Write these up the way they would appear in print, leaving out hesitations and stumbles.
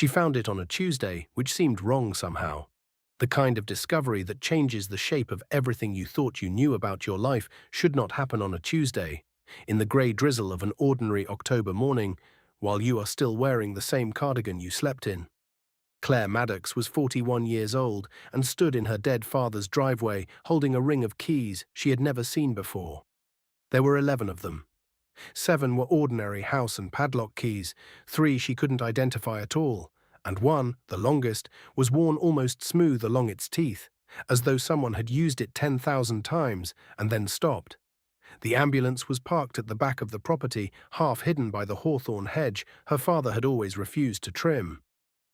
She found it on a Tuesday, which seemed wrong somehow. The kind of discovery that changes the shape of everything you thought you knew about your life should not happen on a Tuesday, in the grey drizzle of an ordinary October morning, while you are still wearing the same cardigan you slept in. Claire Maddox was 41 years old and stood in her dead father's driveway holding a ring of keys she had never seen before. There were 11 of them. 7 were ordinary house and padlock keys, 3 she couldn't identify at all, and one, the longest, was worn almost smooth along its teeth, as though someone had used it 10,000 times and then stopped. The ambulance was parked at the back of the property, half hidden by the hawthorn hedge her father had always refused to trim.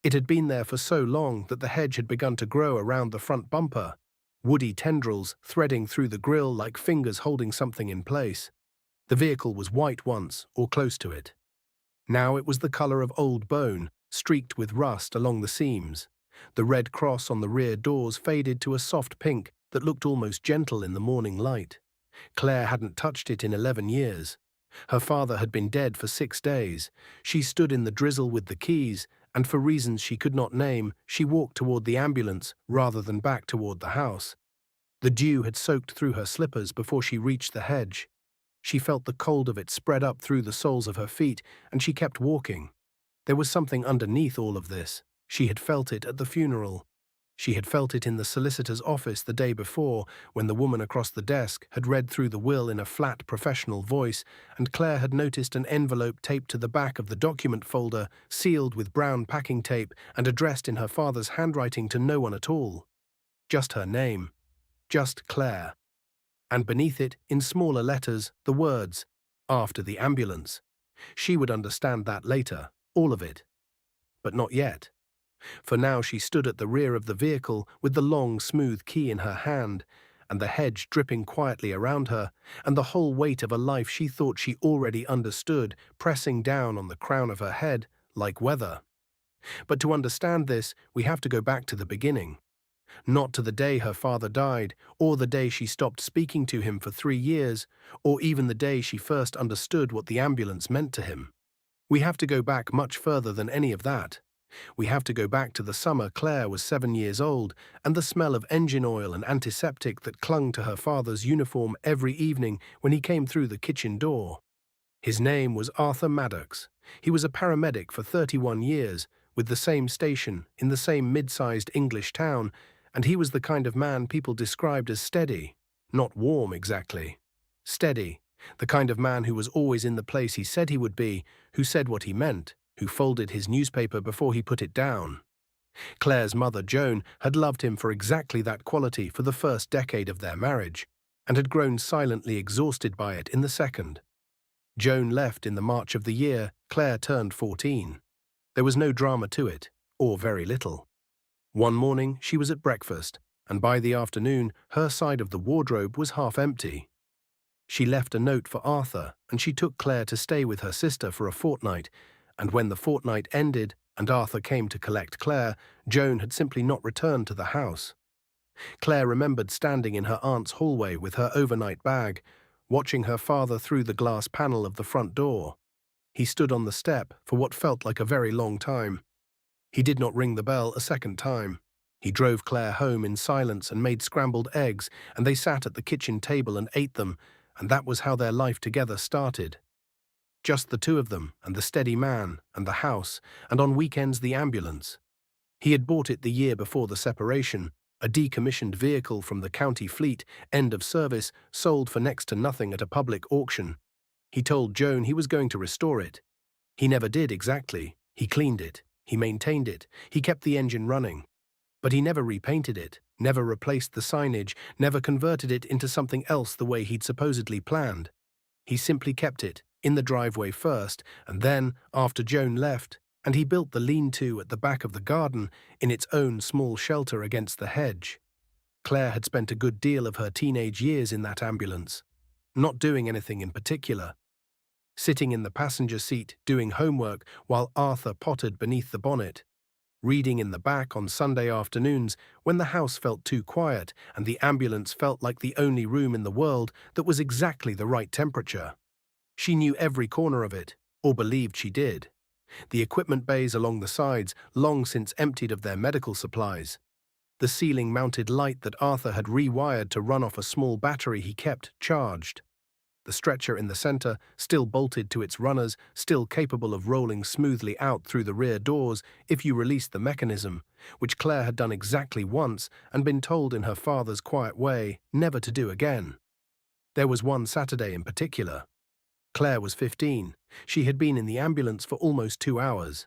It had been there for so long that the hedge had begun to grow around the front bumper, woody tendrils threading through the grille like fingers holding something in place. The vehicle was white once, or close to it. Now it was the colour of old bone, streaked with rust along the seams. The red cross on the rear doors faded to a soft pink that looked almost gentle in the morning light. Claire hadn't touched it in 11 years. Her father had been dead for 6 days. She stood in the drizzle with the keys, and for reasons she could not name, she walked toward the ambulance rather than back toward the house. The dew had soaked through her slippers before she reached the hedge. She felt the cold of it spread up through the soles of her feet, and she kept walking. There was something underneath all of this. She had felt it at the funeral. She had felt it in the solicitor's office the day before, when the woman across the desk had read through the will in a flat, professional voice, and Claire had noticed an envelope taped to the back of the document folder, sealed with brown packing tape and addressed in her father's handwriting to no one at all. Just her name. Just Claire. And beneath it, in smaller letters, the words, "After the ambulance." She would understand that later, all of it. But not yet. For now she stood at the rear of the vehicle with the long, smooth key in her hand, and the hedge dripping quietly around her, and the whole weight of a life she thought she already understood pressing down on the crown of her head like weather. But to understand this, we have to go back to the beginning. Not to the day her father died, or the day she stopped speaking to him for 3 years, or even the day she first understood what the ambulance meant to him. We have to go back much further than any of that. We have to go back to the summer Claire was 7 years old, and the smell of engine oil and antiseptic that clung to her father's uniform every evening when he came through the kitchen door. His name was Arthur Maddox. He was a paramedic for 31 years, with the same station, in the same mid-sized English town, and he was the kind of man people described as steady. Not warm, exactly. Steady. The kind of man who was always in the place he said he would be, who said what he meant, who folded his newspaper before he put it down. Claire's mother, Joan, had loved him for exactly that quality for the first decade of their marriage, and had grown silently exhausted by it in the second. Joan left in the March of the year Claire turned 14. There was no drama to it, or very little. One morning she was at breakfast, and by the afternoon her side of the wardrobe was half empty. She left a note for Arthur, and she took Claire to stay with her sister for a fortnight, and when the fortnight ended and Arthur came to collect Claire, Joan had simply not returned to the house. Claire remembered standing in her aunt's hallway with her overnight bag, watching her father through the glass panel of the front door. He stood on the step for what felt like a very long time. He did not ring the bell a second time. He drove Claire home in silence and made scrambled eggs, and they sat at the kitchen table and ate them, and that was how their life together started. Just the two of them, and the steady man, and the house, and on weekends the ambulance. He had bought it the year before the separation, a decommissioned vehicle from the county fleet, end of service, sold for next to nothing at a public auction. He told Joan he was going to restore it. He never did exactly. He cleaned it. He maintained it. He kept the engine running. But he never repainted it, never replaced the signage, never converted it into something else the way he'd supposedly planned. He simply kept it in the driveway first, and then, after Joan left, and he built the lean-to at the back of the garden in its own small shelter against the hedge. Claire had spent a good deal of her teenage years in that ambulance, not doing anything in particular. Sitting in the passenger seat, doing homework while Arthur pottered beneath the bonnet. Reading in the back on Sunday afternoons when the house felt too quiet and the ambulance felt like the only room in the world that was exactly the right temperature. She knew every corner of it, or believed she did. The equipment bays along the sides long since emptied of their medical supplies. The ceiling-mounted light that Arthur had rewired to run off a small battery he kept charged. The stretcher in the center, still bolted to its runners, still capable of rolling smoothly out through the rear doors if you released the mechanism, which Claire had done exactly once and been told in her father's quiet way never to do again. There was one Saturday in particular. Claire was 15. She had been in the ambulance for almost 2 hours.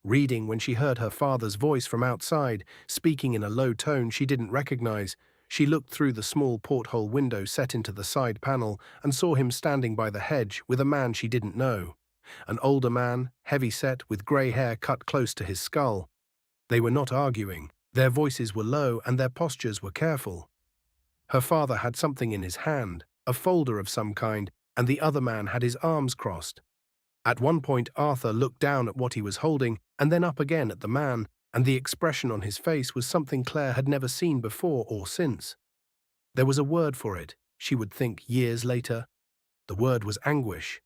Reading when she heard her father's voice from outside, speaking in a low tone she didn't recognize, she looked through the small porthole window set into the side panel and saw him standing by the hedge with a man she didn't know. An older man, heavy-set, with grey hair cut close to his skull. They were not arguing. Their voices were low and their postures were careful. Her father had something in his hand, a folder of some kind, and the other man had his arms crossed. At one point Arthur looked down at what he was holding and then up again at the man, and the expression on his face was something Claire had never seen before or since. There was a word for it, she would think years later. The word was anguish.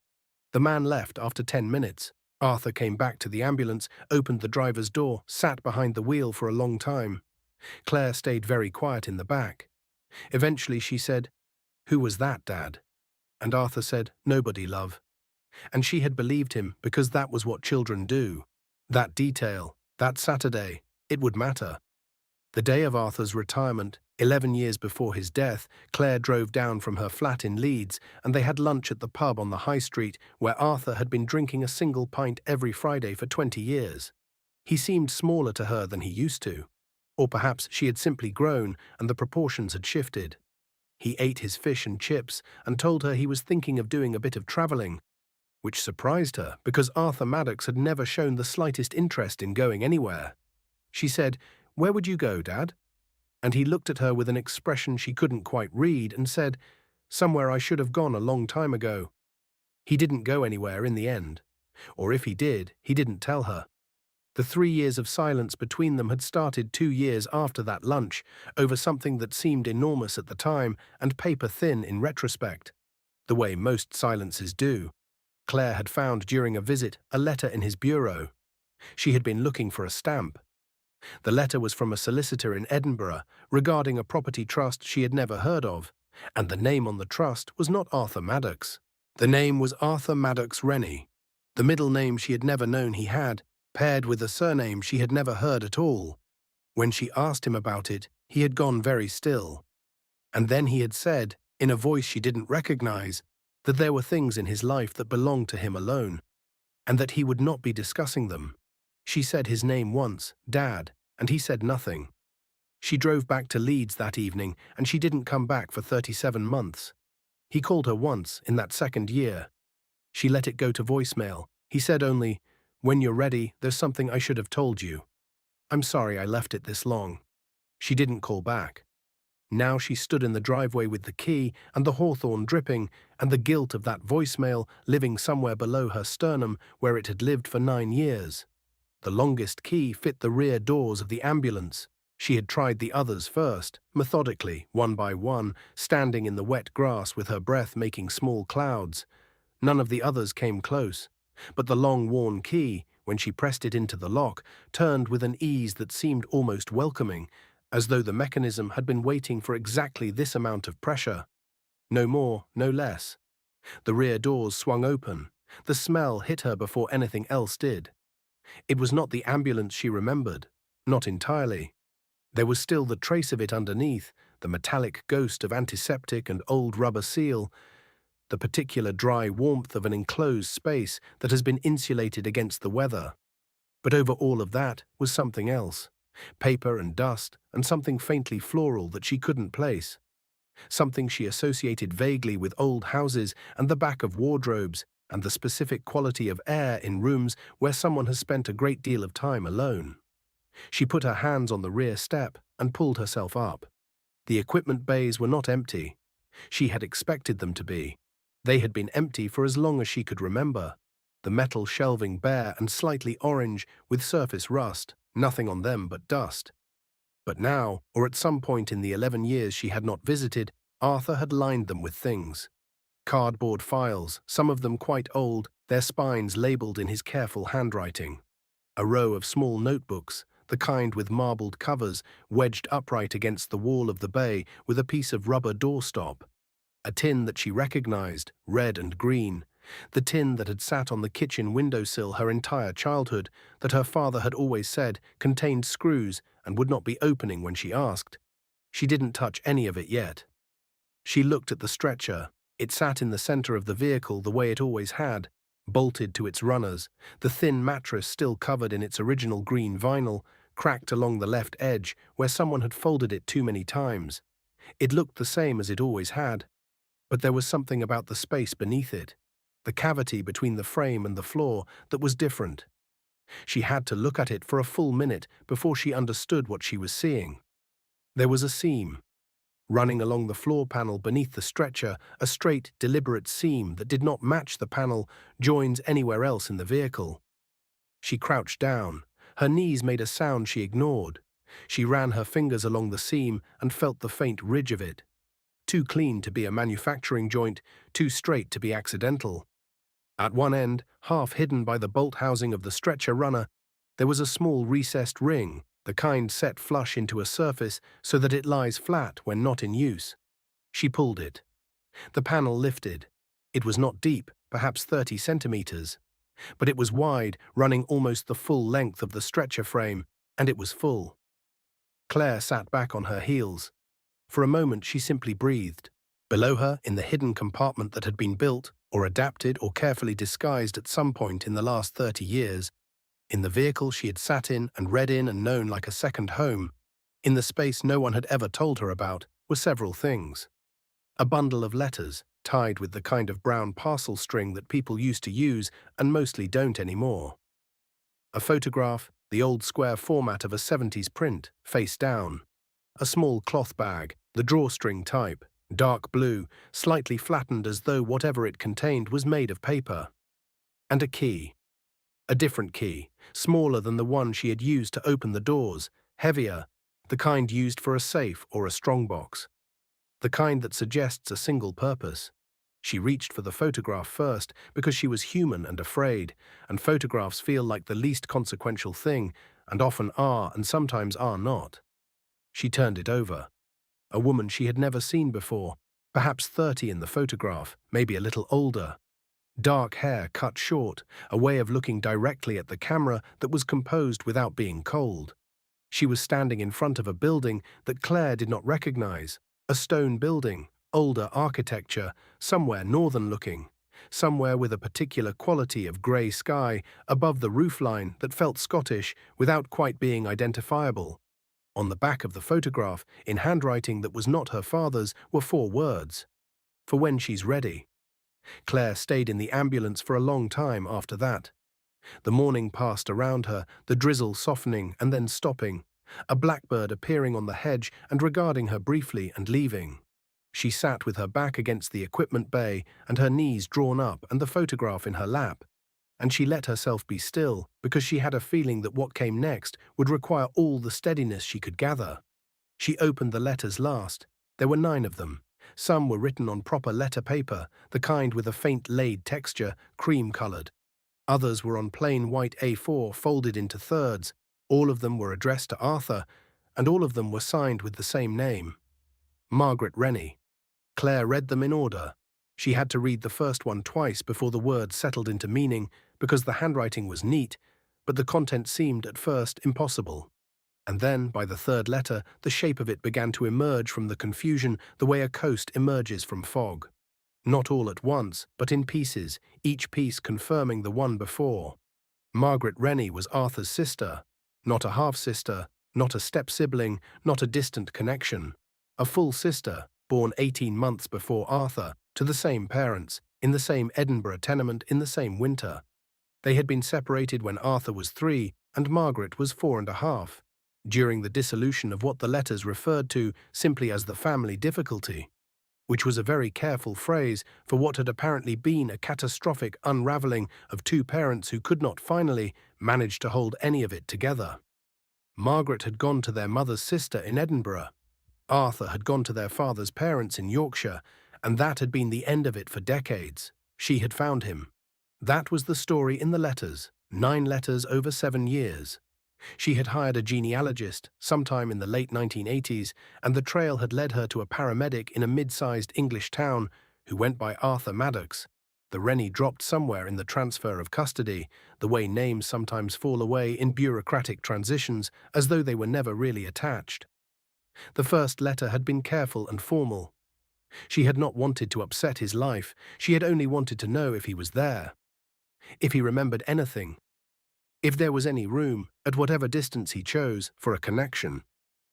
The man left after 10 minutes. Arthur came back to the ambulance, opened the driver's door, sat behind the wheel for a long time. Claire stayed very quiet in the back. Eventually she said, "Who was that, Dad?" And Arthur said, "Nobody, love." And she had believed him because that was what children do. That detail, that Saturday, it would matter. The day of Arthur's retirement, 11 years before his death, Claire drove down from her flat in Leeds and they had lunch at the pub on the high street where Arthur had been drinking a single pint every Friday for 20 years. He seemed smaller to her than he used to. Or perhaps she had simply grown and the proportions had shifted. He ate his fish and chips and told her he was thinking of doing a bit of travelling, which surprised her because Arthur Maddox had never shown the slightest interest in going anywhere. She said, "Where would you go, Dad?" And he looked at her with an expression she couldn't quite read and said, "Somewhere I should have gone a long time ago." He didn't go anywhere in the end. Or if he did, he didn't tell her. The 3 years of silence between them had started 2 years after that lunch, over something that seemed enormous at the time and paper-thin in retrospect, the way most silences do. Claire had found during a visit a letter in his bureau. She had been looking for a stamp. The letter was from a solicitor in Edinburgh regarding a property trust she had never heard of, and the name on the trust was not Arthur Maddox. The name was Arthur Maddox Rennie, the middle name she had never known he had, paired with a surname she had never heard at all. When she asked him about it, he had gone very still. And then he had said, in a voice she didn't recognize, that there were things in his life that belonged to him alone, and that he would not be discussing them. She said his name once, Dad, and he said nothing. She drove back to Leeds that evening, and she didn't come back for 37 months. He called her once in that second year. She let it go to voicemail. He said only, "When you're ready, there's something I should have told you. I'm sorry I left it this long." She didn't call back. Now she stood in the driveway with the key and the hawthorn dripping and the guilt of that voicemail living somewhere below her sternum where it had lived for 9 years. The longest key fit the rear doors of the ambulance. She had tried the others first, methodically, one by one, standing in the wet grass with her breath making small clouds. None of the others came close, but the long-worn key, when she pressed it into the lock, turned with an ease that seemed almost welcoming, as though the mechanism had been waiting for exactly this amount of pressure. No more, no less. The rear doors swung open. The smell hit her before anything else did. It was not the ambulance she remembered, not entirely. There was still the trace of it underneath, the metallic ghost of antiseptic and old rubber seal, the particular dry warmth of an enclosed space that has been insulated against the weather. But over all of that was something else. Paper and dust, and something faintly floral that she couldn't place. Something she associated vaguely with old houses and the back of wardrobes, and the specific quality of air in rooms where someone has spent a great deal of time alone. She put her hands on the rear step and pulled herself up. The equipment bays were not empty. She had expected them to be. They had been empty for as long as she could remember. The metal shelving bare and slightly orange with surface rust, nothing on them but dust. But now, or at some point in the 11 years she had not visited, Arthur had lined them with things. Cardboard files, some of them quite old, their spines labelled in his careful handwriting. A row of small notebooks, the kind with marbled covers, wedged upright against the wall of the bay with a piece of rubber doorstop. A tin that she recognized, red and green. The tin that had sat on the kitchen windowsill her entire childhood, that her father had always said contained screws and would not be opening when she asked. She didn't touch any of it yet. She looked at the stretcher. It sat in the center of the vehicle the way it always had, bolted to its runners, the thin mattress still covered in its original green vinyl, cracked along the left edge where someone had folded it too many times. It looked the same as it always had, but there was something about the space beneath it, the cavity between the frame and the floor, that was different. She had to look at it for a full minute before she understood what she was seeing. There was a seam. Running along the floor panel beneath the stretcher, a straight, deliberate seam that did not match the panel joins anywhere else in the vehicle. She crouched down. Her knees made a sound she ignored. She ran her fingers along the seam and felt the faint ridge of it. Too clean to be a manufacturing joint, too straight to be accidental. At one end, half hidden by the bolt housing of the stretcher runner, there was a small recessed ring, the kind set flush into a surface so that it lies flat when not in use. She pulled it. The panel lifted. It was not deep, perhaps 30 centimeters, but it was wide, running almost the full length of the stretcher frame, and it was full. Claire sat back on her heels. For a moment she simply breathed. Below her, in the hidden compartment that had been built, or adapted or carefully disguised at some point in the last 30 years, in the vehicle she had sat in and read in and known like a second home, in the space no one had ever told her about, were several things. A bundle of letters, tied with the kind of brown parcel string that people used to use and mostly don't anymore. A photograph, the old square format of a 70s print, face down. A small cloth bag, the drawstring type, dark blue, slightly flattened as though whatever it contained was made of paper. And a key. A different key, smaller than the one she had used to open the doors, heavier, the kind used for a safe or a strongbox. The kind that suggests a single purpose. She reached for the photograph first because she was human and afraid, and photographs feel like the least consequential thing, and often are and sometimes are not. She turned it over. A woman she had never seen before, perhaps 30 in the photograph, maybe a little older. Dark hair cut short, a way of looking directly at the camera that was composed without being cold. She was standing in front of a building that Claire did not recognize, a stone building, older architecture, somewhere northern-looking, somewhere with a particular quality of grey sky above the roofline that felt Scottish without quite being identifiable. On the back of the photograph, in handwriting that was not her father's, were 4 words. For when she's ready. Claire stayed in the ambulance for a long time after that. The morning passed around her, the drizzle softening and then stopping, a blackbird appearing on the hedge and regarding her briefly and leaving. She sat with her back against the equipment bay and her knees drawn up and the photograph in her lap, and she let herself be still because she had a feeling that what came next would require all the steadiness she could gather. She opened the letters last. There were 9 of them. Some were written on proper letter paper, the kind with a faint laid texture, cream-colored. Others were on plain white A4 folded into thirds. All of them were addressed to Arthur, and all of them were signed with the same name. Margaret Rennie. Claire read them in order. She had to read the first one twice before the words settled into meaning, because the handwriting was neat, but the content seemed at first impossible. And then, by the third letter, the shape of it began to emerge from the confusion the way a coast emerges from fog. Not all at once, but in pieces, each piece confirming the one before. Margaret Rennie was Arthur's sister, not a half-sister, not a step-sibling, not a distant connection. A full sister, born 18 months before Arthur, to the same parents, in the same Edinburgh tenement in the same winter. They had been separated when Arthur was 3 and Margaret was 4.5. During the dissolution of what the letters referred to simply as the family difficulty, which was a very careful phrase for what had apparently been a catastrophic unraveling of 2 parents who could not finally manage to hold any of it together. Margaret had gone to their mother's sister in Edinburgh. Arthur had gone to their father's parents in Yorkshire, And that had been the end of it for decades. She had found him. That was the story in the letters, 9 letters over 7 years. She had hired a genealogist sometime in the late 1980s, and the trail had led her to a paramedic in a mid-sized English town who went by Arthur Maddox. The Rennie dropped somewhere in the transfer of custody, the way names sometimes fall away in bureaucratic transitions as though they were never really attached. The first letter had been careful and formal. She had not wanted to upset his life, she had only wanted to know if he was there, if he remembered anything, if there was any room, at whatever distance he chose, for a connection.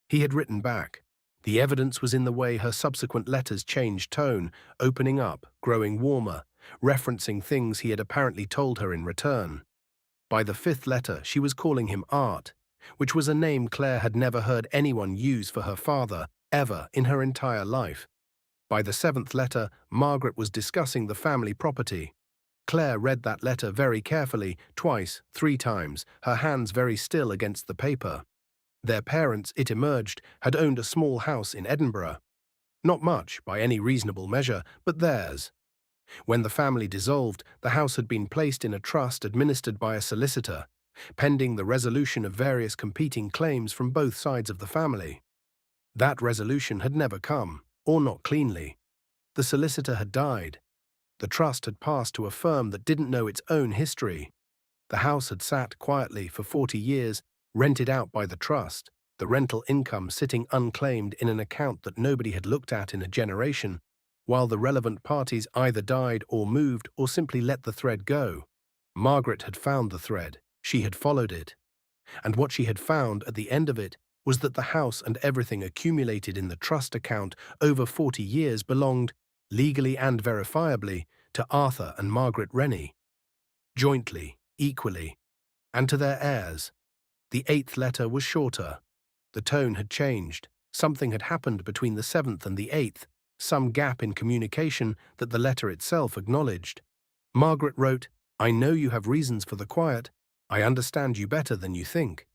He had written back. The evidence was in the way her subsequent letters changed tone, opening up, growing warmer, referencing things he had apparently told her in return. By the 5th letter, she was calling him Art, which was a name Claire had never heard anyone use for her father, ever in her entire life. By the 7th letter, Margaret was discussing the family property. Claire read that letter very carefully, twice, 3 times, her hands very still against the paper. Their parents, it emerged, had owned a small house in Edinburgh. Not much, by any reasonable measure, but theirs. When the family dissolved, the house had been placed in a trust administered by a solicitor, pending the resolution of various competing claims from both sides of the family. That resolution had never come, or not cleanly. The solicitor had died. The trust had passed to a firm that didn't know its own history. The house had sat quietly for 40 years, rented out by the trust, the rental income sitting unclaimed in an account that nobody had looked at in a generation, while the relevant parties either died or moved or simply let the thread go. Margaret had found the thread. She had followed it. And what she had found at the end of it was that the house and everything accumulated in the trust account over 40 years belonged, legally and verifiably, to Arthur and Margaret Rennie. Jointly, equally, and to their heirs. The 8th letter was shorter. The tone had changed. Something had happened between the 7th and the 8th, some gap in communication that the letter itself acknowledged. Margaret wrote, "I know you have reasons for the quiet. I understand you better than you think.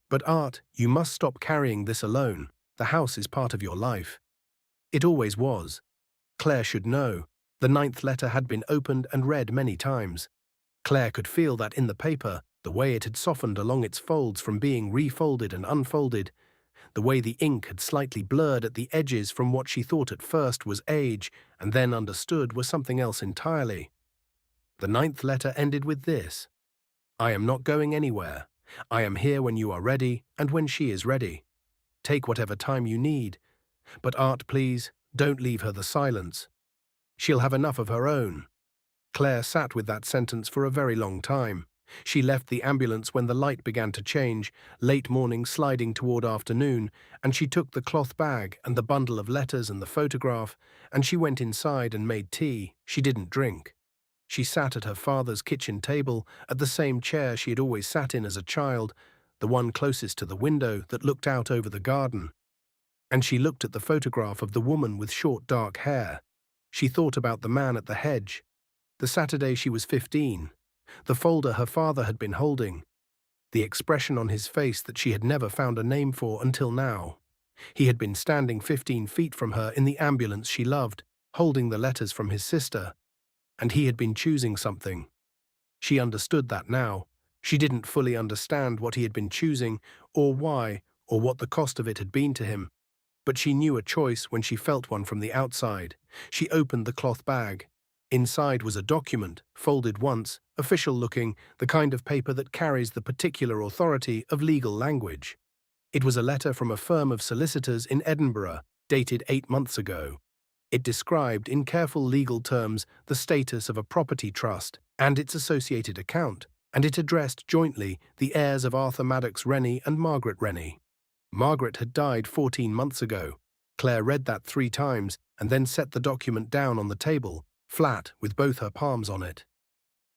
But Art, you must stop carrying this alone. The house is part of your life." It always was. Claire should know. The 9th letter had been opened and read many times. Claire could feel that in the paper, the way it had softened along its folds from being refolded and unfolded, the way the ink had slightly blurred at the edges from what she thought at first was age and then understood was something else entirely. The 9th letter ended with this: "I am not going anywhere. I am here when you are ready and when she is ready. Take whatever time you need. But Art, please, don't leave her the silence. She'll have enough of her own." Claire sat with that sentence for a very long time. She left the ambulance when the light began to change, late morning sliding toward afternoon, and she took the cloth bag and the bundle of letters and the photograph, and she went inside and made tea. She didn't drink. She sat at her father's kitchen table, at the same chair she had always sat in as a child, the one closest to the window that looked out over the garden. And she looked at the photograph of the woman with short dark hair. She thought about the man at the hedge. The Saturday she was 15. The folder her father had been holding. The expression on his face that she had never found a name for until now. He had been standing 15 feet from her in the ambulance she loved, holding the letters from his sister. And he had been choosing something. She understood that now. She didn't fully understand what he had been choosing, or why, or what the cost of it had been to him. But she knew a choice when she felt one from the outside. She opened the cloth bag. Inside was a document, folded once, official-looking, the kind of paper that carries the particular authority of legal language. It was a letter from a firm of solicitors in Edinburgh, dated 8 months ago. It described in careful legal terms the status of a property trust and its associated account, and it addressed jointly the heirs of Arthur Maddox Rennie and Margaret Rennie. Margaret had died 14 months ago. Claire read that 3 times and then set the document down on the table, flat with both her palms on it.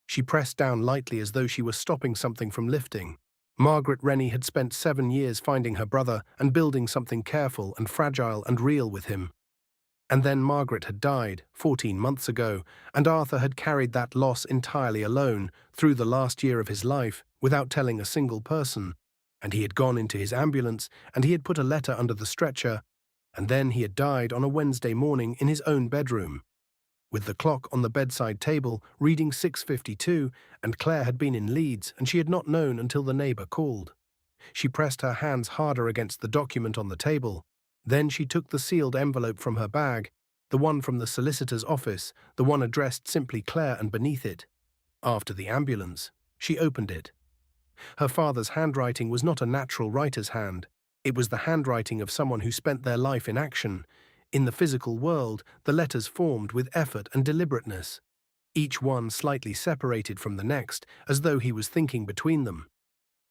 She pressed down lightly as though she were stopping something from lifting. Margaret Rennie had spent 7 years finding her brother and building something careful and fragile and real with him. And then Margaret had died 14 months ago, and Arthur had carried that loss entirely alone through the last year of his life without telling a single person. And he had gone into his ambulance, and he had put a letter under the stretcher, and then he had died on a Wednesday morning in his own bedroom. with the clock on the bedside table reading 6:52, and Claire had been in Leeds and she had not known until the neighbour called. She pressed her hands harder against the document on the table. Then she took the sealed envelope from her bag, the one from the solicitor's office, the one addressed simply Claire, and beneath it, "After the ambulance." She opened it. Her father's handwriting was not a natural writer's hand. It was the handwriting of someone who spent their life in action. In the physical world, the letters formed with effort and deliberateness, each one slightly separated from the next, as though he was thinking between them.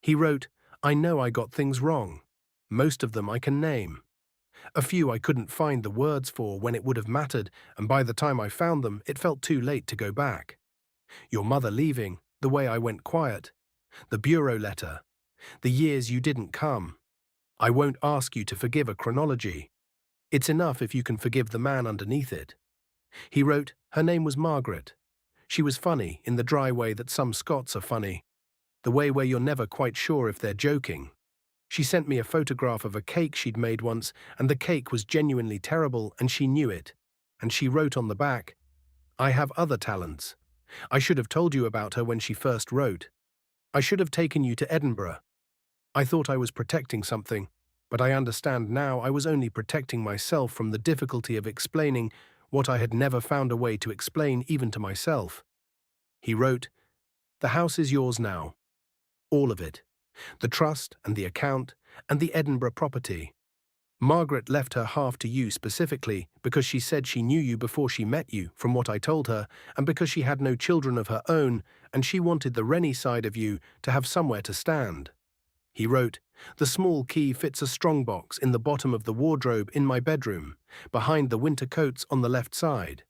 He wrote, "I know I got things wrong. Most of them I can name. A few I couldn't find the words for when it would have mattered, and by the time I found them, it felt too late to go back. Your mother leaving, the way I went quiet, the bureau letter, the years you didn't come. I won't ask you to forgive a chronology. It's enough if you can forgive the man underneath it." He wrote, her name was Margaret. She was funny in the dry way that some Scots are funny, the way where you're never quite sure if they're joking. She sent me a photograph of a cake she'd made once, and the cake was genuinely terrible, and she knew it. And she wrote on the back, "I have other talents. I should have told you about her when she first wrote. I should have taken you to Edinburgh. I thought I was protecting something, but I understand now I was only protecting myself from the difficulty of explaining what I had never found a way to explain even to myself." He wrote, "The house is yours now. All of it. The trust and the account and the Edinburgh property. Margaret left her half to you specifically because she said she knew you before she met you, from what I told her, and because she had no children of her own, and she wanted the Rennie side of you to have somewhere to stand." He wrote, "The small key fits a strongbox in the bottom of the wardrobe in my bedroom, behind the winter coats on the left side.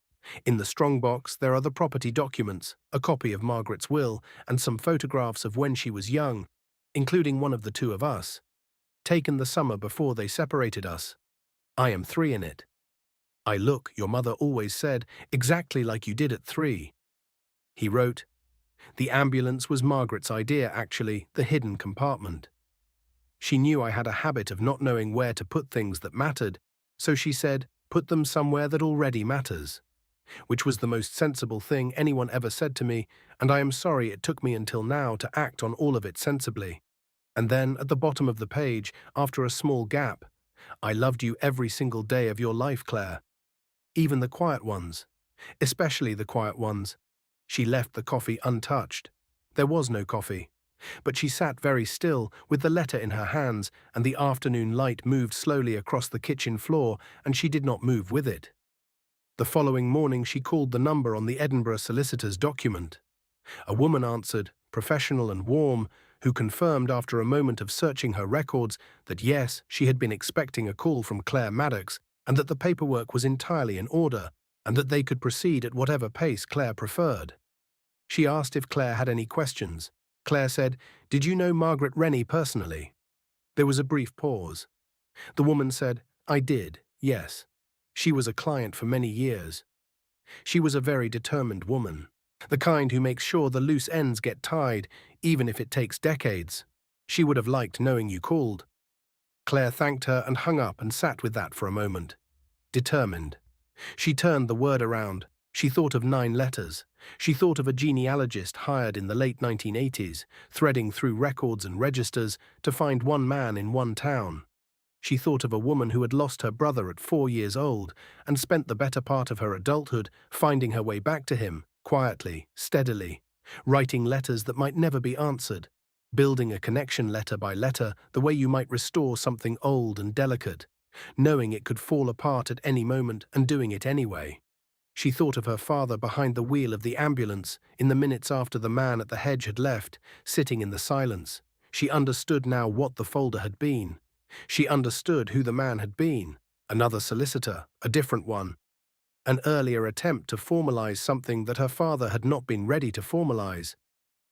In the strongbox there are the property documents, a copy of Margaret's will, and some photographs of when she was young, including one of the two of us, taken the summer before they separated us. I am 3 in it. I look, your mother always said, exactly like you did at 3. He wrote, "The ambulance was Margaret's idea, actually, the hidden compartment. She knew I had a habit of not knowing where to put things that mattered, so she said, put them somewhere that already matters, which was the most sensible thing anyone ever said to me, and I am sorry it took me until now to act on all of it sensibly. And then, at the bottom of the page, after a small gap, I loved you every single day of your life, Claire. Even the quiet ones. Especially the quiet ones." She left the coffee untouched. There was no coffee. But she sat very still, with the letter in her hands, and the afternoon light moved slowly across the kitchen floor, and she did not move with it. The following morning she called the number on the Edinburgh solicitor's document. A woman answered, professional and warm, who confirmed after a moment of searching her records that yes, she had been expecting a call from Claire Maddox, and that the paperwork was entirely in order, and that they could proceed at whatever pace Claire preferred. She asked if Claire had any questions. Claire said, "Did you know Margaret Rennie personally?" There was a brief pause. The woman said, "I did, yes. She was a client for many years. She was a very determined woman. The kind who makes sure the loose ends get tied, even if it takes decades. She would have liked knowing you called." Claire thanked her and hung up and sat with that for a moment. Determined. She turned the word around. She thought of 9 letters. She thought of a genealogist hired in the late 1980s, threading through records and registers to find one man in one town. She thought of a woman who had lost her brother at 4 years old and spent the better part of her adulthood finding her way back to him, quietly, steadily, writing letters that might never be answered, building a connection letter by letter the way you might restore something old and delicate, knowing it could fall apart at any moment and doing it anyway. She thought of her father behind the wheel of the ambulance in the minutes after the man at the hedge had left, sitting in the silence. She understood now what the folder had been. She understood who the man had been. Another solicitor, a different one. An earlier attempt to formalize something that her father had not been ready to formalize.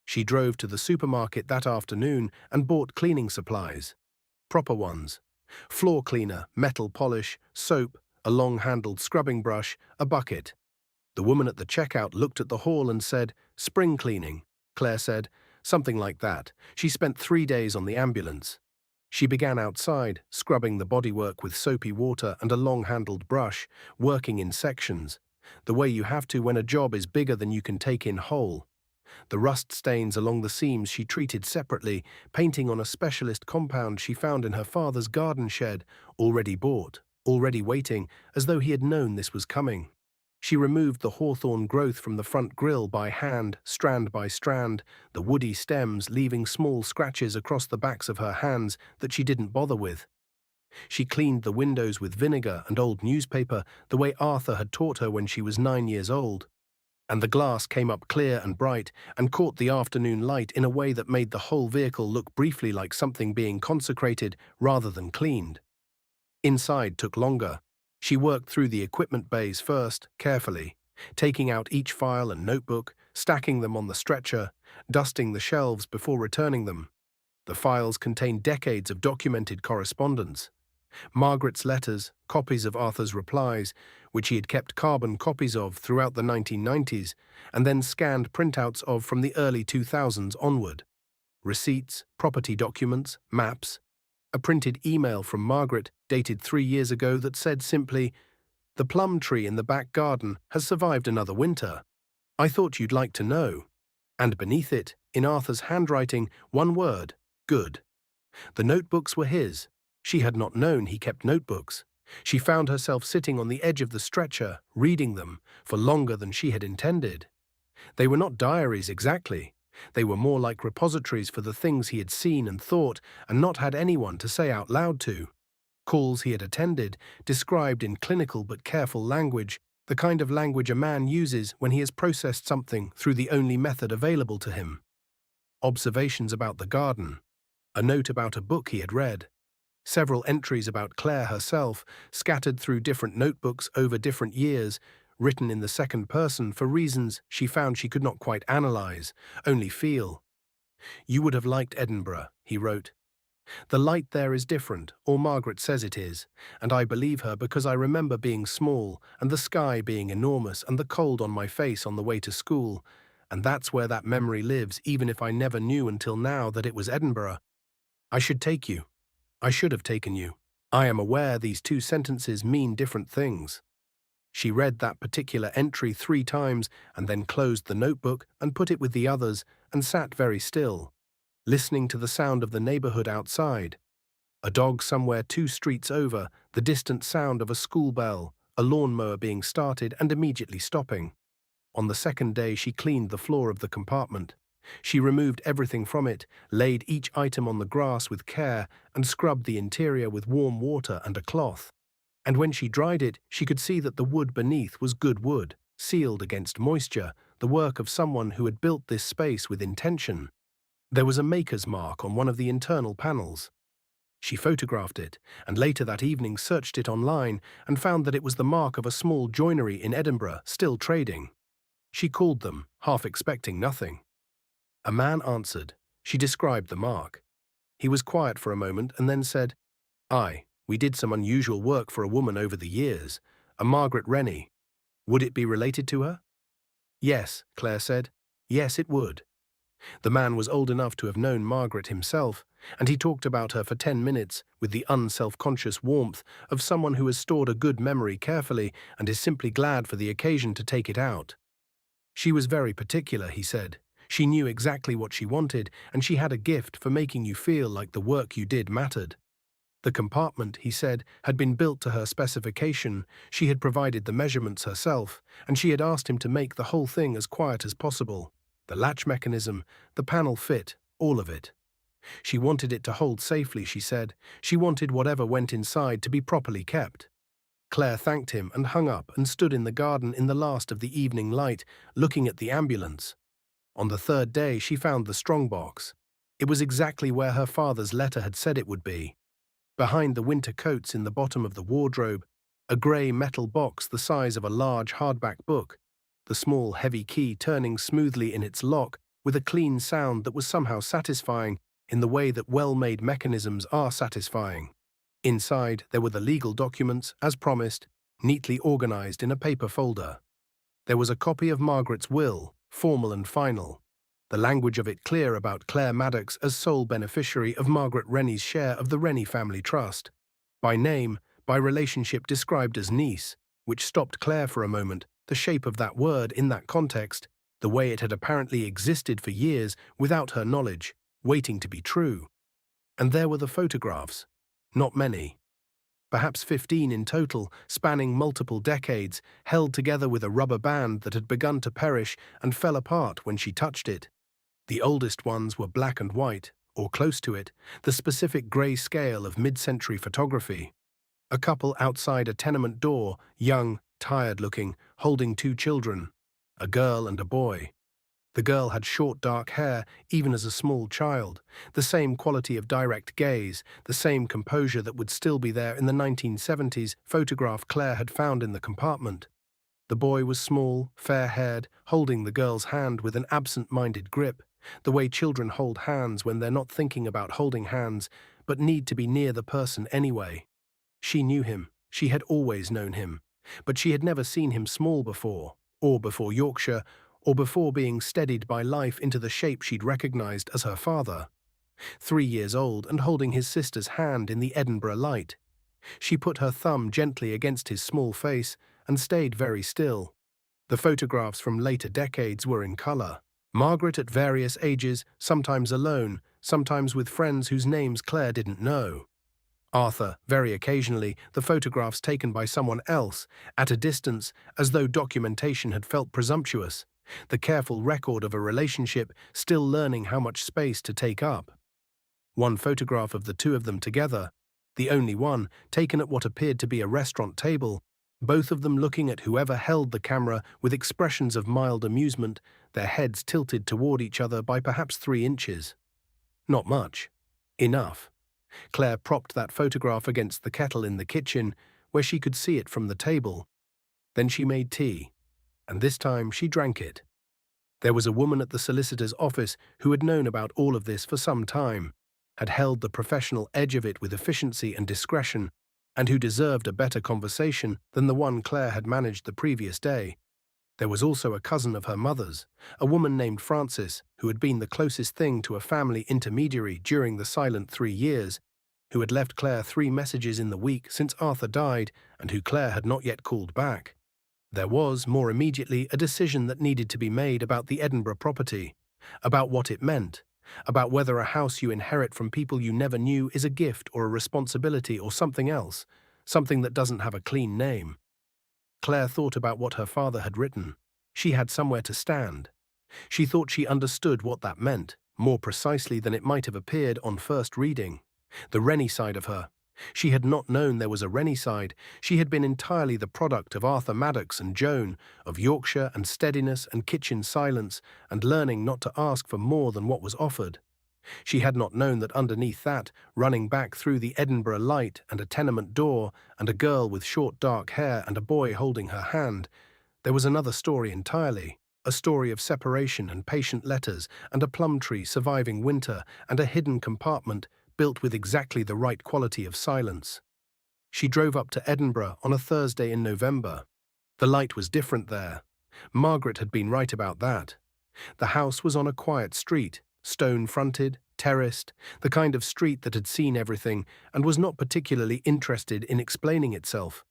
She drove to the supermarket that afternoon and bought cleaning supplies. Proper ones. Floor cleaner, metal polish, soap, a long-handled scrubbing brush, a bucket. The woman at the checkout looked at the haul and said, "Spring cleaning," Claire said, something like that. She spent 3 days on the ambulance. She began outside, scrubbing the bodywork with soapy water and a long-handled brush, working in sections. the way you have to when a job is bigger than you can take in whole. The rust stains along the seams she treated separately, painting on a specialist compound she found in her father's garden shed, already bought, already waiting, as though he had known this was coming. She removed the hawthorn growth from the front grille by hand, strand by strand, the woody stems leaving small scratches across the backs of her hands that she didn't bother with. She cleaned the windows with vinegar and old newspaper the way Arthur had taught her when she was 9 years old. And the glass came up clear and bright and caught the afternoon light in a way that made the whole vehicle look briefly like something being consecrated rather than cleaned. Inside took longer. She worked through the equipment bays first, carefully, taking out each file and notebook, stacking them on the stretcher, dusting the shelves before returning them. The files contained decades of documented correspondence. Margaret's letters, copies of Arthur's replies, which he had kept carbon copies of throughout the 1990s, and then scanned printouts of from the early 2000s onward. Receipts, property documents, maps. A printed email from Margaret, dated 3 years ago, that said simply, "The plum tree in the back garden has survived another winter. I thought you'd like to know." And beneath it, in Arthur's handwriting, one word, "good." The notebooks were his. She had not known he kept notebooks. She found herself sitting on the edge of the stretcher, reading them, for longer than she had intended. They were not diaries exactly. They were more like repositories for the things he had seen and thought and not had anyone to say out loud to. Calls he had attended, described in clinical but careful language, the kind of language a man uses when he has processed something through the only method available to him. Observations about the garden. A note about a book he had read. Several entries about Claire herself, scattered through different notebooks over different years, written in the second person for reasons she found she could not quite analyze, only feel. "You would have liked Edinburgh," he wrote. "The light there is different, or Margaret says it is, and I believe her because I remember being small and the sky being enormous and the cold on my face on the way to school, and that's where that memory lives, even if I never knew until now that it was Edinburgh. I should take you. I should have taken you. I am aware these two sentences mean different things." She read that particular entry 3 times and then closed the notebook and put it with the others and sat very still, listening to the sound of the neighborhood outside. A dog somewhere 2 streets over, the distant sound of a school bell, a lawnmower being started and immediately stopping. On the second day she cleaned the floor of the compartment. She removed everything from it, laid each item on the grass with care, and scrubbed the interior with warm water and a cloth. And when she dried it, she could see that the wood beneath was good wood, sealed against moisture, the work of someone who had built this space with intention. There was a maker's mark on one of the internal panels. She photographed it, and later that evening searched it online and found that it was the mark of a small joinery in Edinburgh, still trading. She called them, half expecting nothing. A man answered. She described the mark. He was quiet for a moment and then said, "Aye, we did some unusual work for a woman over the years, a Margaret Rennie. Would it be related to her?" "Yes," Claire said. "Yes, it would." The man was old enough to have known Margaret himself, and he talked about her for 10 minutes with the unself-conscious warmth of someone who has stored a good memory carefully and is simply glad for the occasion to take it out. "She was very particular," he said. "She knew exactly what she wanted, and she had a gift for making you feel like the work you did mattered. The compartment," he said, "had been built to her specification, she had provided the measurements herself, and she had asked him to make the whole thing as quiet as possible. The latch mechanism, the panel fit, all of it. She wanted it to hold safely," she said. "She wanted whatever went inside to be properly kept." Claire thanked him and hung up and stood in the garden in the last of the evening light, looking at the ambulance. On the 3rd day she found the strongbox. It was exactly where her father's letter had said it would be. Behind the winter coats in the bottom of the wardrobe, a grey metal box the size of a large hardback book, the small heavy key turning smoothly in its lock with a clean sound that was somehow satisfying in the way that well-made mechanisms are satisfying. Inside there were the legal documents, as promised, neatly organized in a paper folder. There was a copy of Margaret's will, formal and final, the language of it clear about Claire Maddox as sole beneficiary of Margaret Rennie's share of the Rennie family trust. By name, by relationship described as niece, which stopped Claire for a moment, The shape of that word in that context, the way it had apparently existed for years without her knowledge, waiting to be true. And there were the photographs. Not many. Perhaps 15 in total, spanning multiple decades, held together with a rubber band that had begun to perish and fell apart when she touched it. The oldest ones were black and white, or close to it, the specific grey scale of mid-century photography. A couple outside a tenement door, young, tired-looking, holding two children, a girl and a boy. The girl had short dark hair, even as a small child, the same quality of direct gaze, the same composure that would still be there in the 1970s photograph Claire had found in the compartment. The boy was small, fair-haired, holding the girl's hand with an absent-minded grip, the way children hold hands when they're not thinking about holding hands, but need to be near the person anyway. She knew him, she had always known him, but she had never seen him small before, or before Yorkshire, or before being steadied by life into the shape she'd recognized as her father. 3 years old and holding his sister's hand in the Edinburgh light. She put her thumb gently against his small face and stayed very still. The photographs from later decades were in colour. Margaret at various ages, sometimes alone, sometimes with friends whose names Claire didn't know. Arthur, very occasionally, the photographs taken by someone else, at a distance, as though documentation had felt presumptuous. The careful record of a relationship still learning how much space to take up. One photograph of the two of them together, the only one, taken at what appeared to be a restaurant table, both of them looking at whoever held the camera with expressions of mild amusement, their heads tilted toward each other by perhaps 3 inches. Not much. Enough. Claire propped that photograph against the kettle in the kitchen, where she could see it from the table. Then she made tea, and this time she drank it. There was a woman at the solicitor's office who had known about all of this for some time, had held the professional edge of it with efficiency and discretion, and who deserved a better conversation than the one Claire had managed the previous day. There was also a cousin of her mother's, a woman named Frances, who had been the closest thing to a family intermediary during the silent 3 years, who had left Claire 3 messages in the week since Arthur died and who Claire had not yet called back. There was, more immediately, a decision that needed to be made about the Edinburgh property, about what it meant, about whether a house you inherit from people you never knew is a gift or a responsibility or something else, something that doesn't have a clean name. Claire thought about what her father had written. She had somewhere to stand. She thought she understood what that meant, more precisely than it might have appeared on first reading. The Rennie side of her. She had not known there was a Rennie side. She had been entirely the product of Arthur Maddox and Joan, of Yorkshire and steadiness and kitchen silence, and learning not to ask for more than what was offered. She had not known that underneath that, running back through the Edinburgh light and a tenement door, and a girl with short dark hair and a boy holding her hand, there was another story entirely, a story of separation and patient letters, and a plum tree surviving winter, and a hidden compartment built with exactly the right quality of silence. She drove up to Edinburgh on a Thursday in November. The light was different there. Margaret had been right about that. The house was on a quiet street, stone-fronted, terraced, the kind of street that had seen everything and was not particularly interested in explaining itself.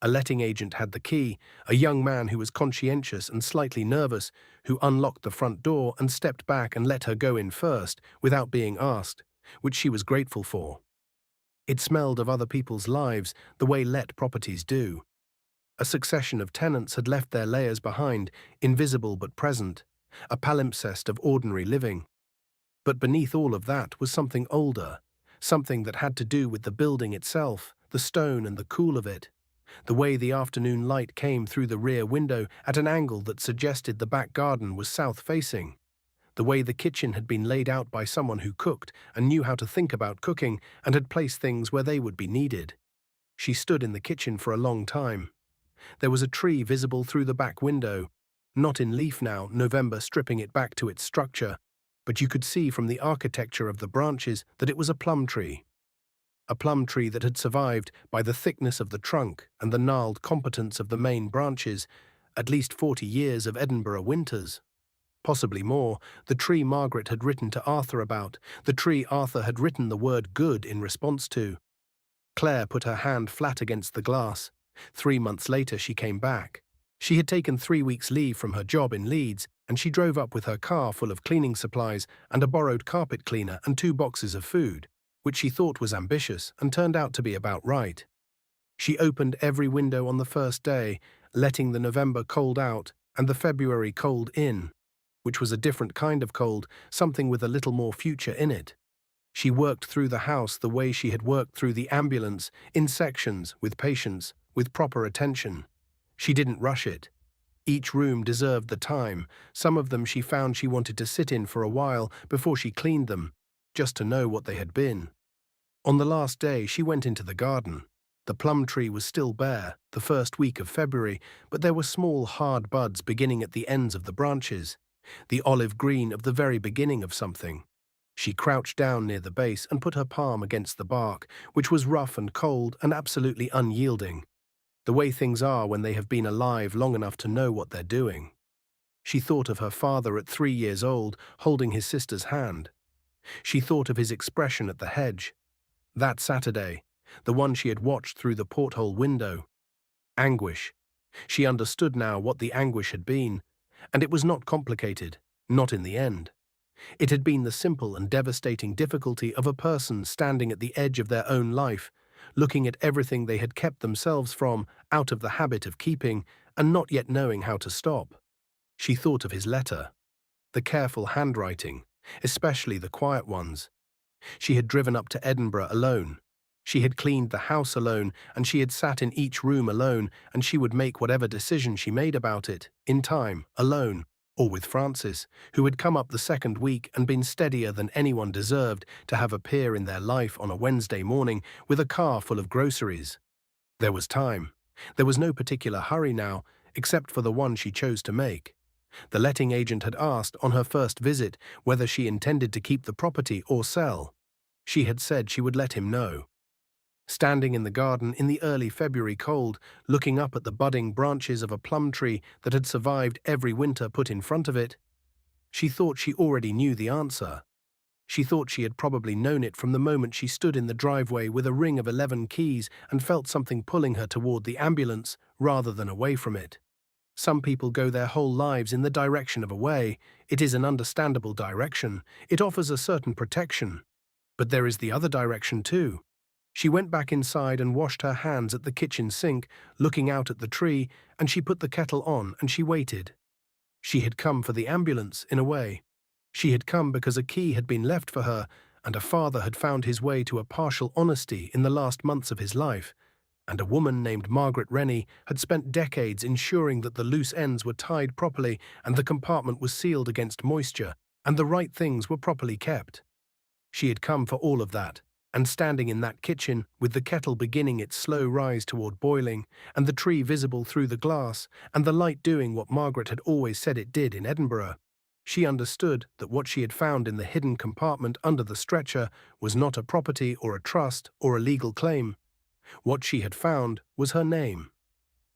A letting agent had the key, a young man who was conscientious and slightly nervous, who unlocked the front door and stepped back and let her go in first, without being asked, which she was grateful for. It smelled of other people's lives, the way let properties do. A succession of tenants had left their layers behind, invisible but present, a palimpsest of ordinary living. But beneath all of that was something older, something that had to do with the building itself, the stone and the cool of it, the way the afternoon light came through the rear window at an angle that suggested the back garden was south-facing, the way the kitchen had been laid out by someone who cooked and knew how to think about cooking and had placed things where they would be needed. She stood in the kitchen for a long time. There was a tree visible through the back window, not in leaf now, November stripping it back to its structure, but you could see from the architecture of the branches that it was a plum tree. A plum tree that had survived, by the thickness of the trunk and the gnarled competence of the main branches, at least 40 years of Edinburgh winters. Possibly more, the tree Margaret had written to Arthur about, the tree Arthur had written the word good in response to. Claire put her hand flat against the glass. 3 months later she came back. She had taken 3 weeks' leave from her job in Leeds, and she drove up with her car full of cleaning supplies and a borrowed carpet cleaner and 2 boxes of food, which she thought was ambitious and turned out to be about right. She opened every window on the first day, letting the November cold out and the February cold in, which was a different kind of cold, something with a little more future in it. She worked through the house the way she had worked through the ambulance, in sections, with patience, with proper attention. She didn't rush it. Each room deserved the time. Some of them she found she wanted to sit in for a while before she cleaned them, just to know what they had been. On the last day, she went into the garden. The plum tree was still bare, the first week of February, but there were small, hard buds beginning at the ends of the branches, the olive green of the very beginning of something. She crouched down near the base and put her palm against the bark, which was rough and cold and absolutely unyielding, the way things are when they have been alive long enough to know what they're doing. She thought of her father at 3 years old, holding his sister's hand. She thought of his expression at the hedge. That Saturday, the one she had watched through the porthole window. Anguish. She understood now what the anguish had been, and it was not complicated, not in the end. It had been the simple and devastating difficulty of a person standing at the edge of their own life, looking at everything they had kept themselves from, out of the habit of keeping, and not yet knowing how to stop. She thought of his letter, the careful handwriting, especially the quiet ones. She had driven up to Edinburgh alone. She had cleaned the house alone, and she had sat in each room alone, and she would make whatever decision she made about it, in time, alone, or with Francis, who had come up the second week and been steadier than anyone deserved to have appear in their life on a Wednesday morning with a car full of groceries. There was time. There was no particular hurry now, except for the one she chose to make. The letting agent had asked, on her first visit, whether she intended to keep the property or sell. She had said she would let him know. Standing in the garden in the early February cold, looking up at the budding branches of a plum tree that had survived every winter put in front of it, she thought she already knew the answer. She thought she had probably known it from the moment she stood in the driveway with a ring of 11 keys and felt something pulling her toward the ambulance rather than away from it. Some people go their whole lives in the direction of away. It is an understandable direction. It offers a certain protection. But there is the other direction too. She went back inside and washed her hands at the kitchen sink, looking out at the tree, and she put the kettle on and she waited. She had come for the ambulance, in a way. She had come because a key had been left for her, and a father had found his way to a partial honesty in the last months of his life, and a woman named Margaret Rennie had spent decades ensuring that the loose ends were tied properly and the compartment was sealed against moisture, and the right things were properly kept. She had come for all of that, and standing in that kitchen, with the kettle beginning its slow rise toward boiling, and the tree visible through the glass, and the light doing what Margaret had always said it did in Edinburgh, she understood that what she had found in the hidden compartment under the stretcher was not a property or a trust or a legal claim. What she had found was her name.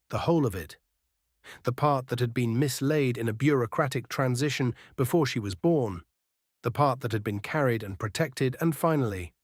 The whole of it. The part that had been mislaid in a bureaucratic transition before she was born. The part that had been carried and protected and finally